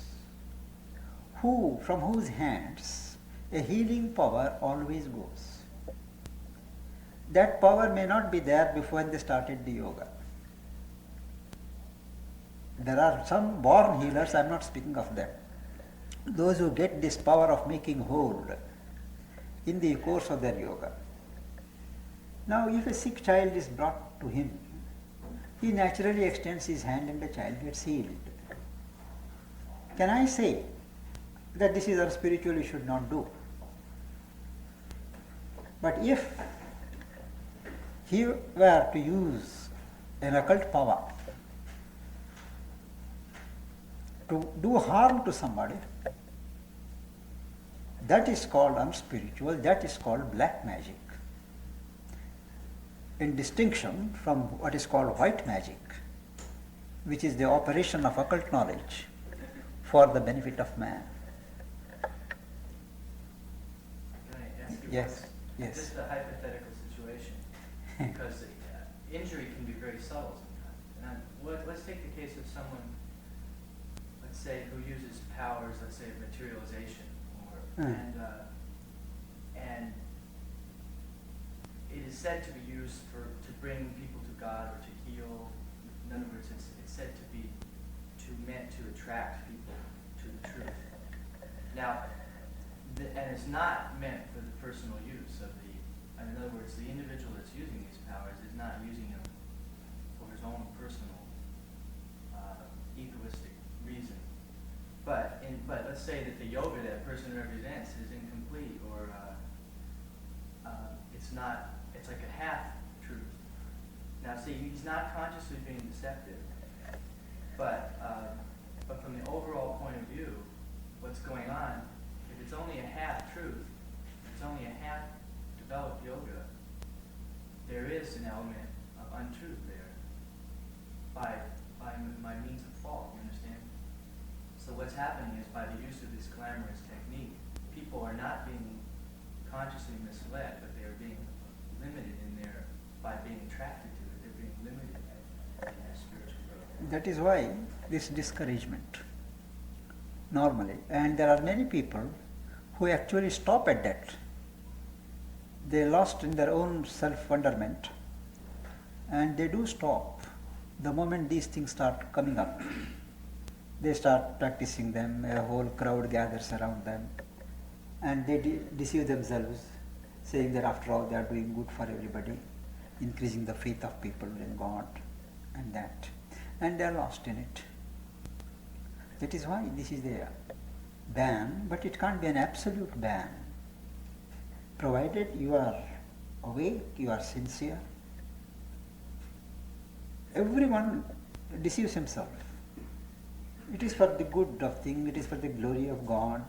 from whose hands a healing power always goes. That power may not be there before they started the yoga. There are some born healers, I am not speaking of them. Those who get this power of making whole in the course of their yoga. Now if a sick child is brought to him, he naturally extends his hand and the child gets healed. Can I say that this is unspiritual, you should not do? But if he were to use an occult power to do harm to somebody, that is called unspiritual, that is called black magic, in distinction from what is called white magic, which is the operation of occult knowledge for the benefit of man. Can I ask you Yes, one? yes. Just a hypothetical situation, because injury can be very subtle sometimes. And let's take the case of someone, let's say, who uses powers, let's say, of materialization, and it is said to be used to bring people to God or to heal. In other words, it's said to be meant to attract people to the truth. Now, and it's not meant for the personal use of in other words, the individual that's using these powers is not using them for his own personal egoistic reason. But let's say that the yoga that person represents is incomplete, or it's not, it's like a half truth. Now see, he's not consciously being deceptive, but from the overall point of view, what's going on, if it's only a half truth, if it's only a half developed yoga, there is an element of untruth there by means of fault, you understand? So what's happening is by the use of this glamorous technique, people are not being consciously misled, but they're being limited in their, by being attracted to it, they're being limited in their spiritual growth. That is why this discouragement, normally. And there are many people who actually stop at that. They lost in their own self-wonderment, and they do stop the moment these things start coming up. They start practicing them, a whole crowd gathers around them, and they deceive themselves, saying that after all they are doing good for everybody, increasing the faith of people in God and that. And they are lost in it. That is why this is the ban, but it can't be an absolute ban. Provided you are awake, you are sincere. Everyone deceives himself. It is for the good of things, it is for the glory of God.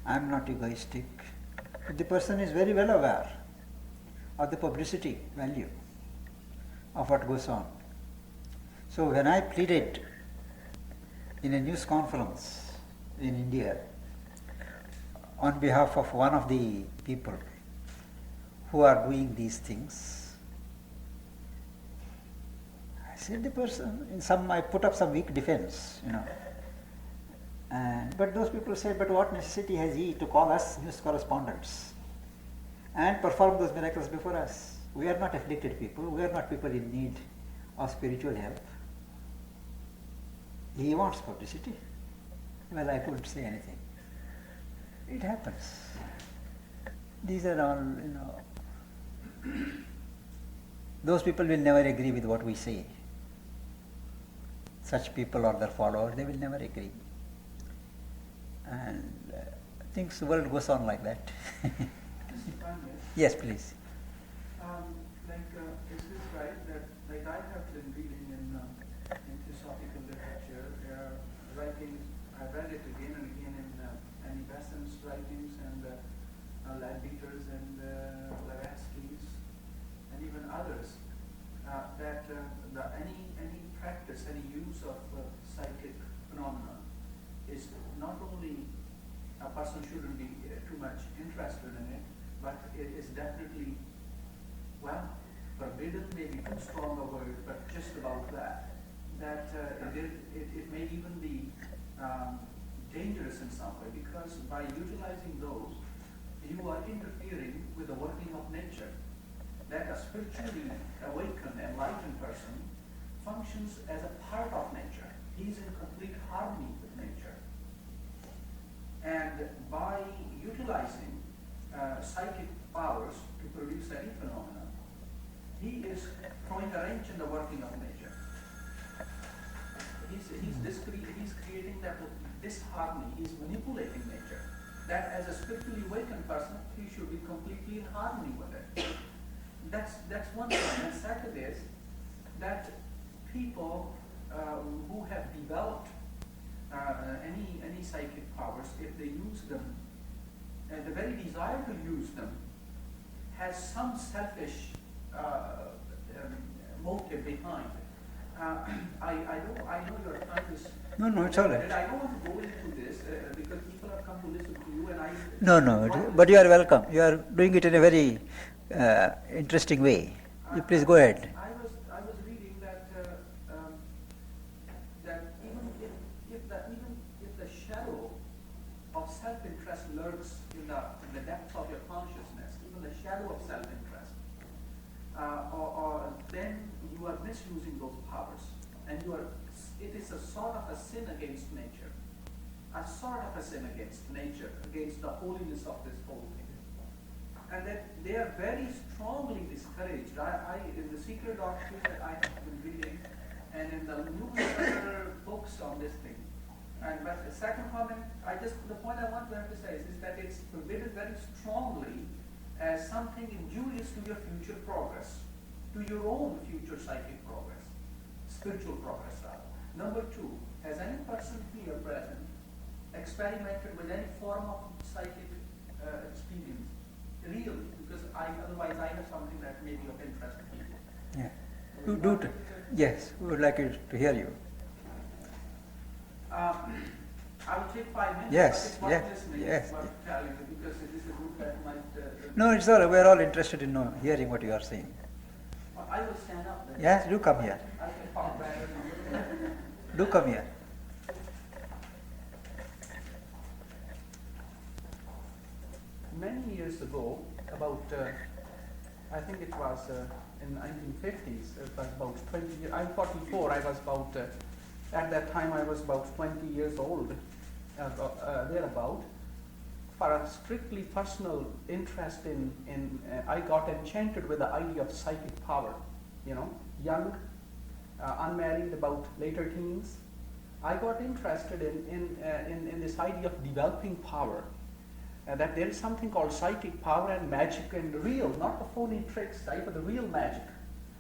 I am not egoistic. But the person is very well aware of the publicity value of what goes on. So when I pleaded in a news conference in India on behalf of one of the people who are doing these things, I said the person, I put up some weak defense, but those people said, but what necessity has he to call us news correspondents and perform those miracles before us? We are not afflicted people, we are not people in need of spiritual help. He wants publicity. Well, I couldn't say anything. It happens. These are all, those people will never agree with what we say. Such people or their followers, they will never agree. And the world goes on like that. Yes, please. Is this right that, I have been reading in philosophical literature, there are writings, I've read it again and again in Annie Besant's writings and Leadbeater's and Blavatsky's and even others, that any practice, any use of psychic phenomena is not only a person shouldn't be too much interested in it, but it is definitely, forbidden may be too strong a word, but just about that. That it may even be dangerous in some way, because by utilizing those, you are interfering with the working of nature. That a spiritually awakened, enlightened person functions as a part of nature. He's in complete harmony with nature. And by utilizing psychic powers to produce any phenomena, he is throwing a wrench in the working of nature. He's creating that disharmony. He's manipulating nature. That as a spiritually awakened person, he should be completely in harmony with it. That's one thing. And second is that people who have developed any psychic powers, if they use them, the very desire to use them has some selfish motive behind it. I know your time is... No, it's all right. I don't want to go into this because people have come to listen to you and I... No, but you are welcome. You are doing it in a very interesting way. You please go ahead. I was reading that even if the shadow of self-interest lurks in the depths of your consciousness, even the shadow of self-interest, or then you are misusing those powers, and it is a sort of a sin against nature, against the holiness of this whole thing. And that they are very strongly discouraged. In the secret doctrine that I have been reading, and in the numerous other books on this thing. But the second comment, the point I want to emphasize is that it's forbidden very strongly as something injurious to your future progress, to your own future psychic progress, spiritual progress rather. Number two, has any person here present experimented with any form of psychic experience? Really, because otherwise I have something that may be of interest to people. Yeah. Yes, we would like to hear you. I will take 5 minutes, Yes, but it's worth listening, yes. it's worth telling you, because it is a group that might... No, it's all. We're all interested in hearing what you are saying. Well, I will stand up then. Yes, do come here. I can talk better than you. Do come here. Many years ago, about, I think it was in the 1950s, it was about 20 years, I'm 44, I was about, at that time I was about 20 years old, thereabout. For a strictly personal interest I got enchanted with the idea of psychic power, young, unmarried, about later teens. I got interested in this idea of developing power. That there is something called psychic power and magic and real, not the phony tricks type, but the real magic.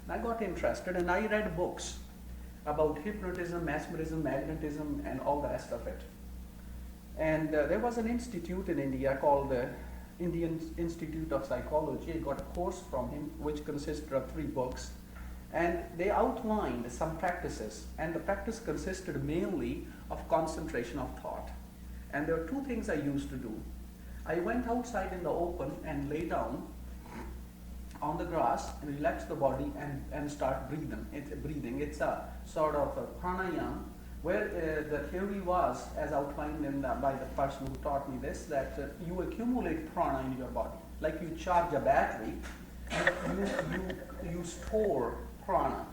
And I got interested and I read books about hypnotism, mesmerism, magnetism, and all the rest of it. And there was an institute in India called the Indian Institute of Psychology. I got a course from him which consisted of 3 books. And they outlined some practices, and the practice consisted mainly of concentration of thought. And there were 2 things I used to do. I went outside in the open and lay down on the grass and relax the body and start breathing. It's a sort of a pranayama, where the theory was, as outlined by the person who taught me this, that you accumulate prana in your body. Like you charge a battery, you store prana,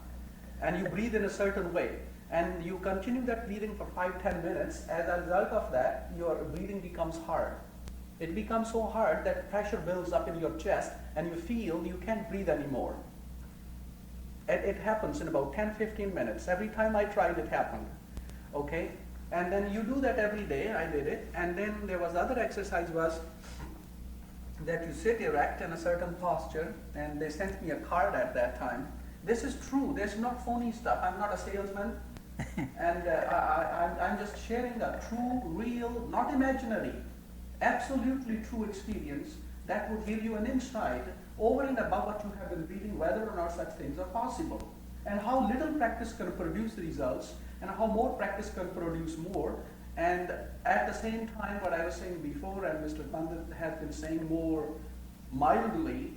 and you breathe in a certain way. And you continue that breathing for 5-10 minutes. As a result of that, your breathing becomes hard. It becomes so hard that pressure builds up in your chest and you feel you can't breathe anymore. It happens in about 10-15 minutes. Every time I tried, it happened. Okay? And then you do that every day. I did it. And then there was other exercise was that you sit erect in a certain posture, and they sent me a card at that time. This is true. There's not phony stuff. I'm not a salesman. And I'm just sharing a true, real, not imaginary, absolutely true experience that would give you an insight over and above what you have been reading, whether or not such things are possible, and how little practice can produce results, and how more practice can produce more. And at the same time, what I was saying before, and Mr. Pandit has been saying more mildly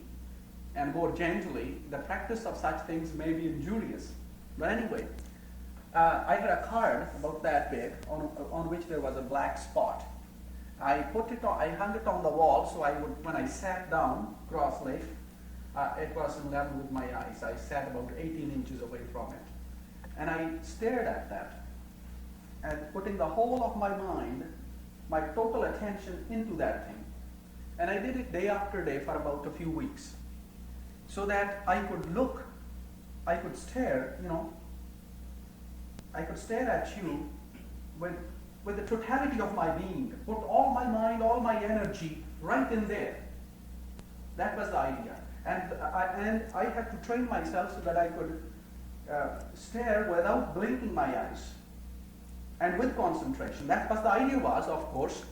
and more gently, the practice of such things may be injurious. But anyway, I had a card about that big on which there was a black spot. I hung it on the wall, so when I sat down cross-legged, it was in level with my eyes. I sat about 18 inches away from it. And I stared at that, and putting the whole of my mind, my total attention into that thing. And I did it day after day for about a few weeks, so that I could look, I could stare, I could stare at you with the totality of my being, put all my mind, all my energy right in there. That was the idea. And I had to train myself so that I could stare without blinking my eyes and with concentration. That was the idea was, of course,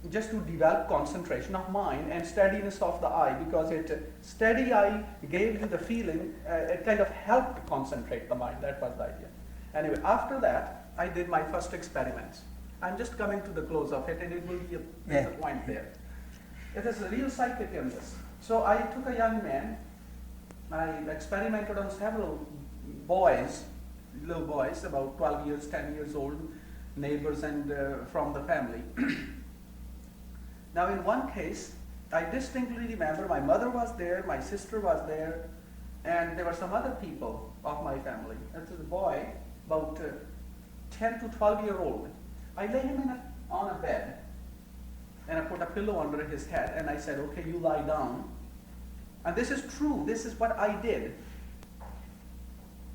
just to develop concentration of mind and steadiness of the eye, because steady eye gave you the feeling, it kind of helped concentrate the mind. That was the idea. Anyway, after that, I did my first experiments. I'm just coming to the close of it, and it will be a point there. It is a real psychic illness. So I took a young man, I experimented on several boys, little boys, about 12 years, 10 years old, neighbors and from the family. Now in one case, I distinctly remember my mother was there, my sister was there, and there were some other people of my family. This is a boy, about 10 to 12-year-old. I lay him on a bed, and I put a pillow under his head, and I said, okay, you lie down. And this is true. This is what I did.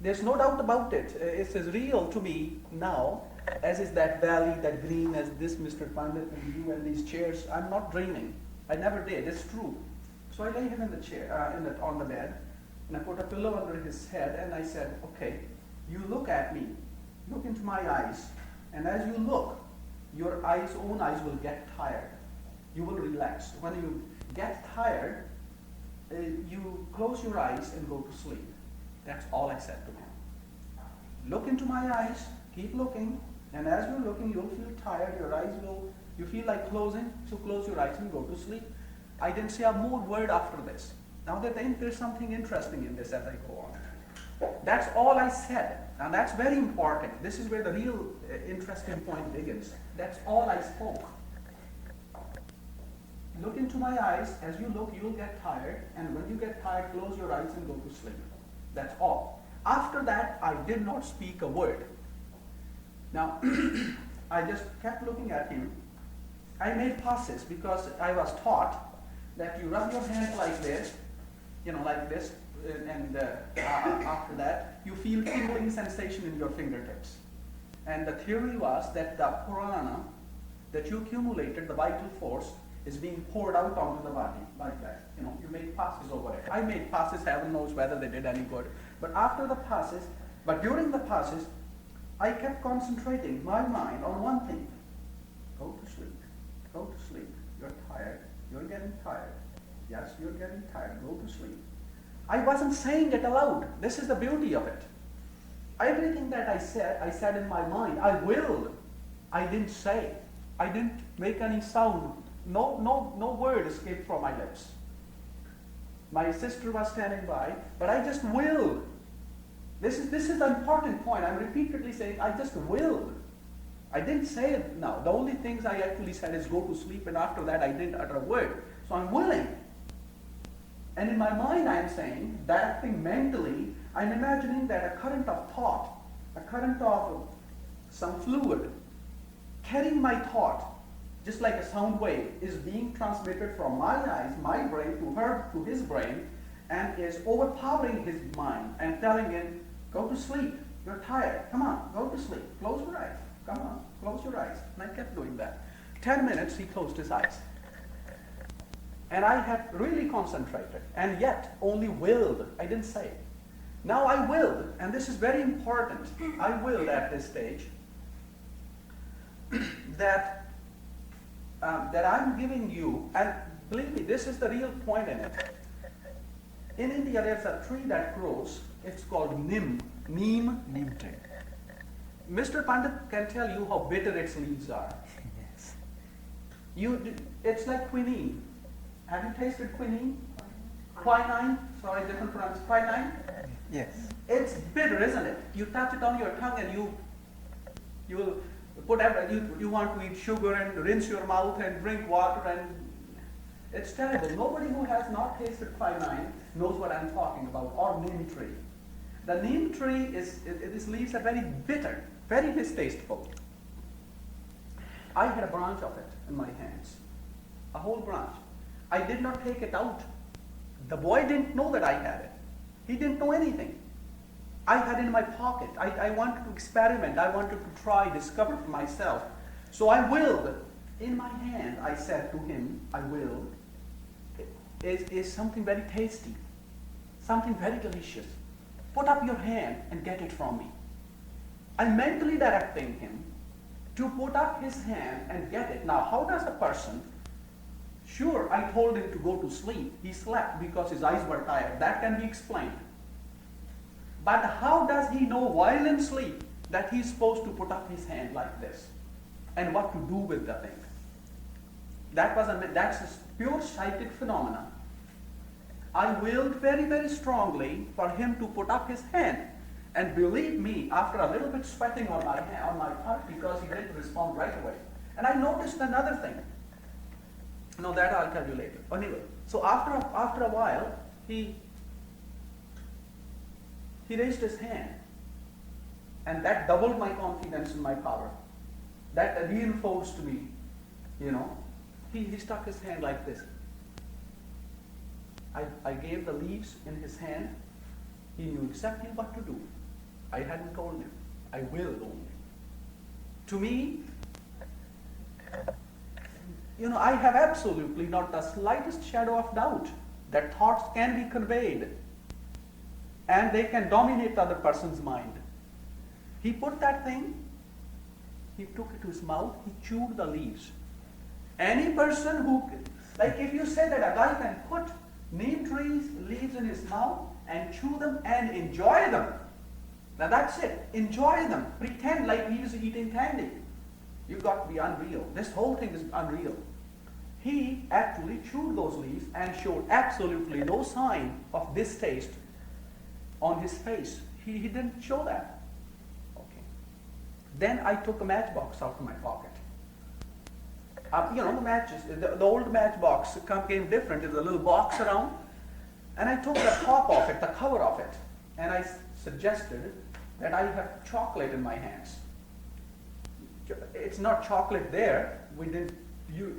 There's no doubt about it. It's as real to me now as is that valley, that green, as this Mr. Pandit and you and these chairs. I'm not dreaming. I never did. It's true. So I lay him in the chair, on the bed, and I put a pillow under his head, and I said, okay, you look at me, look into my eyes, and as you look, your own eyes will get tired. You will relax. When you get tired, you close your eyes and go to sleep. That's all I said to him. Look into my eyes, keep looking, and as you're looking, you'll feel tired, you feel like closing, so close your eyes and go to sleep. I didn't say a more word after this. Now there's something interesting in this as I go on. That's all I said, and that's very important. This is where the real interesting point begins. That's all I spoke. Look into my eyes. As you look, you'll get tired, and when you get tired, close your eyes and go to sleep. That's all. After that, I did not speak a word. Now, I just kept looking at him. I made passes because I was taught that you rub your hand like this, like this, and after that, you feel tingling sensation in your fingertips. And the theory was that the prana that you accumulated, the vital force, is being poured out onto the body like that. You make passes over it. I made passes, heaven knows whether they did any good. But during the passes, I kept concentrating my mind on one thing. Go to sleep. Go to sleep. You're tired. You're getting tired. Yes, you're getting tired. Go to sleep. I wasn't saying it aloud. This is the beauty of it. Everything that I said in my mind. I willed. I didn't say. I didn't make any sound. No word escaped from my lips. My sister was standing by, but I just willed. This is the important point. I'm repeatedly saying I just willed. I didn't say it now. The only things I actually said is go to sleep, and after that I didn't utter a word. So I'm willing. And in my mind I'm saying, directing mentally, I'm imagining that a current of thought, a current of some fluid, carrying my thought, just like a sound wave, is being transmitted from my eyes, my brain, to his brain, and is overpowering his mind and telling him, go to sleep, you're tired, come on, go to sleep, close your eyes, come on, close your eyes. And I kept doing that. 10 minutes he closed his eyes. And I had really concentrated, and yet only willed, I didn't say. Now I willed, and this is very important, I willed at this stage, that I'm giving you, and believe me, this is the real point in it. In India, there's a tree that grows. It's called neem tree. Mr. Pandit can tell you how bitter its leaves are. Yes. It's like quinine. Have you tasted quinine? Quinine? Sorry, different pronunciation. Quinine? Yes. It's bitter, isn't it? You touch it on your tongue, and you will you want to eat sugar and rinse your mouth and drink water, and it's terrible. Nobody who has not tasted quinine knows what I'm talking about, or neem tree. The neem tree its leaves are very bitter, very distasteful. I had a branch of it in my hands, a whole branch. I did not take it out. The boy didn't know that I had it. He didn't know anything. I had it in my pocket. I wanted to experiment. I wanted to try, discover for myself. So I willed. In my hand, I said to him, I willed, is something very tasty, something very delicious. Put up your hand and get it from me. I'm mentally directing him to put up his hand and get it. Now, how does a person, sure, I told him to go to sleep. He slept because his eyes were tired. That can be explained. But how does he know while in sleep that he's supposed to put up his hand like this? And what to do with the thing? That's a pure psychic phenomenon. I willed very, very strongly for him to put up his hand. And believe me, after a little bit sweating on my part, because he didn't respond right away. And I noticed another thing. No, that I'll tell you later. Anyway, so after a while, he raised his hand. And that doubled my confidence in my power. That reinforced me, He stuck his hand like this. I gave the leaves in his hand. He knew exactly what to do. I hadn't told him. I willed only. To me, I have absolutely not the slightest shadow of doubt that thoughts can be conveyed and they can dominate the other person's mind. He put that thing, he took it to his mouth, he chewed the leaves. Any person who, like if you say that a guy can put neem trees leaves in his mouth and chew them and enjoy them, now that's it, enjoy them, pretend like he was eating candy. You've got to be unreal. This whole thing is unreal. He actually chewed those leaves and showed absolutely no sign of distaste on his face. He didn't show that. Okay. Then I took a matchbox out of my pocket. You know, the matches, the old matchbox came different. There's a little box around. And I took the top of it, the cover of it, and I suggested that I have chocolate in my hands. It's not chocolate there. We didn't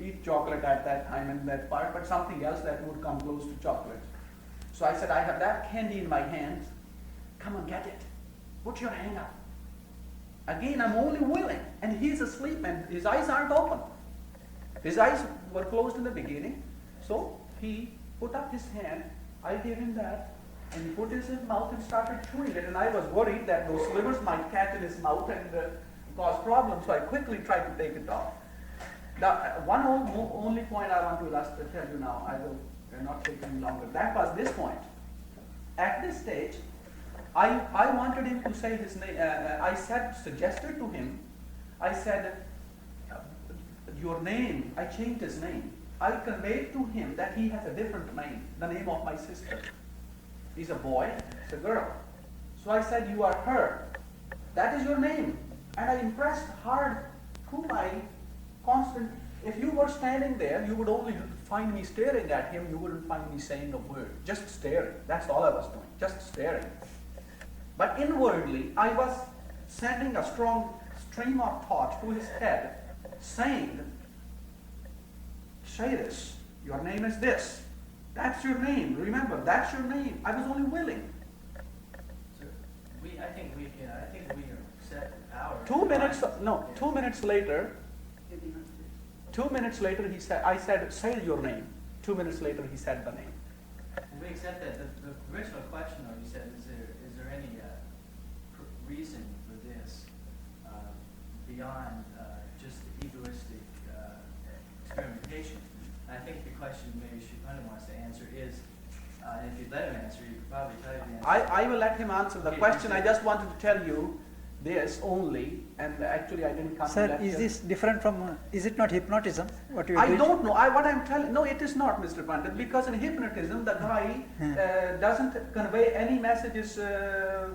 eat chocolate at that time in that part, but something else that would come close to chocolate. So I said, I have that candy in my hands. Come on, get it. Put your hand up. Again, I'm only willing. And he's asleep and his eyes aren't open. His eyes were closed in the beginning. So he put up his hand. I gave him that. And he put his mouth and started chewing it. And I was worried that those slivers might catch in his mouth and cause problems. So I quickly tried to take it off. Now, only point I want to tell you now, I will not take any longer. That was this point. At this stage, I wanted him to say his name. I suggested to him, I said, your name, I changed his name. I conveyed to him that he has a different name, the name of my sister. He's a boy, it's a girl. So I said, you are her. That is your name. And I impressed hard to my constant. If you were standing there, you would only find me staring at him. You wouldn't find me saying a word. Just staring. That's all I was doing. Just staring. But inwardly, I was sending a strong stream of thought to his head, saying, say this. Your name is this. That's your name. Remember, that's your name. I was only willing. So I think we are set our 2 minutes. No, 2 minutes later. 2 minutes later, he said, I said, say your name. 2 minutes later, he said the name. We accept that. The original question, though, you said, is there any reason for this beyond just egoistic experimentation? And I think the question maybe Pandit wants to answer is, and if you'd let him answer, you could probably tell you the answer. I will let him answer the Okay, question. you I just wanted to tell you this only, and actually I didn't come to Sir, lecture. is this different from, is it not hypnotism? What you I did? don't know. What I'm telling, no, it is not, Mr. Pandit, because in hypnotism, the guy doesn't convey any messages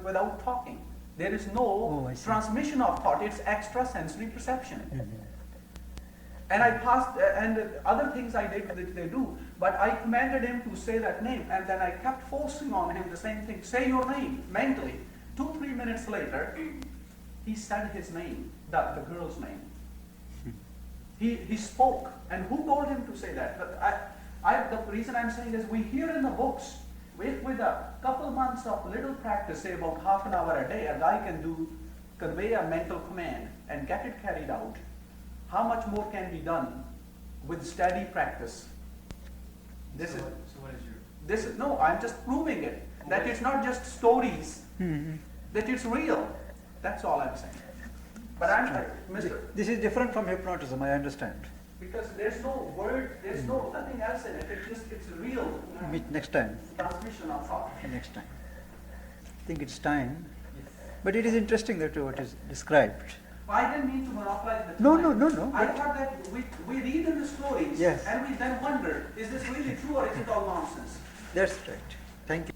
without talking. There is no I see. transmission of thought. It's extrasensory perception. Mhm. And I passed, and other things I did that they do, but I commanded him to say that name, and then I kept forcing on him the same thing. Say your name, mentally. 2-3 minutes later, he said his name, the girl's name. He spoke, and who told him to say that? But the reason I'm saying is, we hear in the books, with a couple months of little practice, say about half an hour a day, a guy can convey a mental command and get it carried out. How much more can be done with steady practice? So what is your... This is, no, I'm just proving it, that it's not just stories, Mhm. that it's real. That's all I'm saying. But Mr. This is different from hypnotism, I understand. Because there's no word, there's nothing else in it. It's real Meet next time. transmission of thought. Next time. I think it's time. But it is interesting that what is described. I didn't mean to monopolize the time. No. I thought that we read in the stories Yes. and we then wonder, is this really true or is it all nonsense? That's right. Thank you.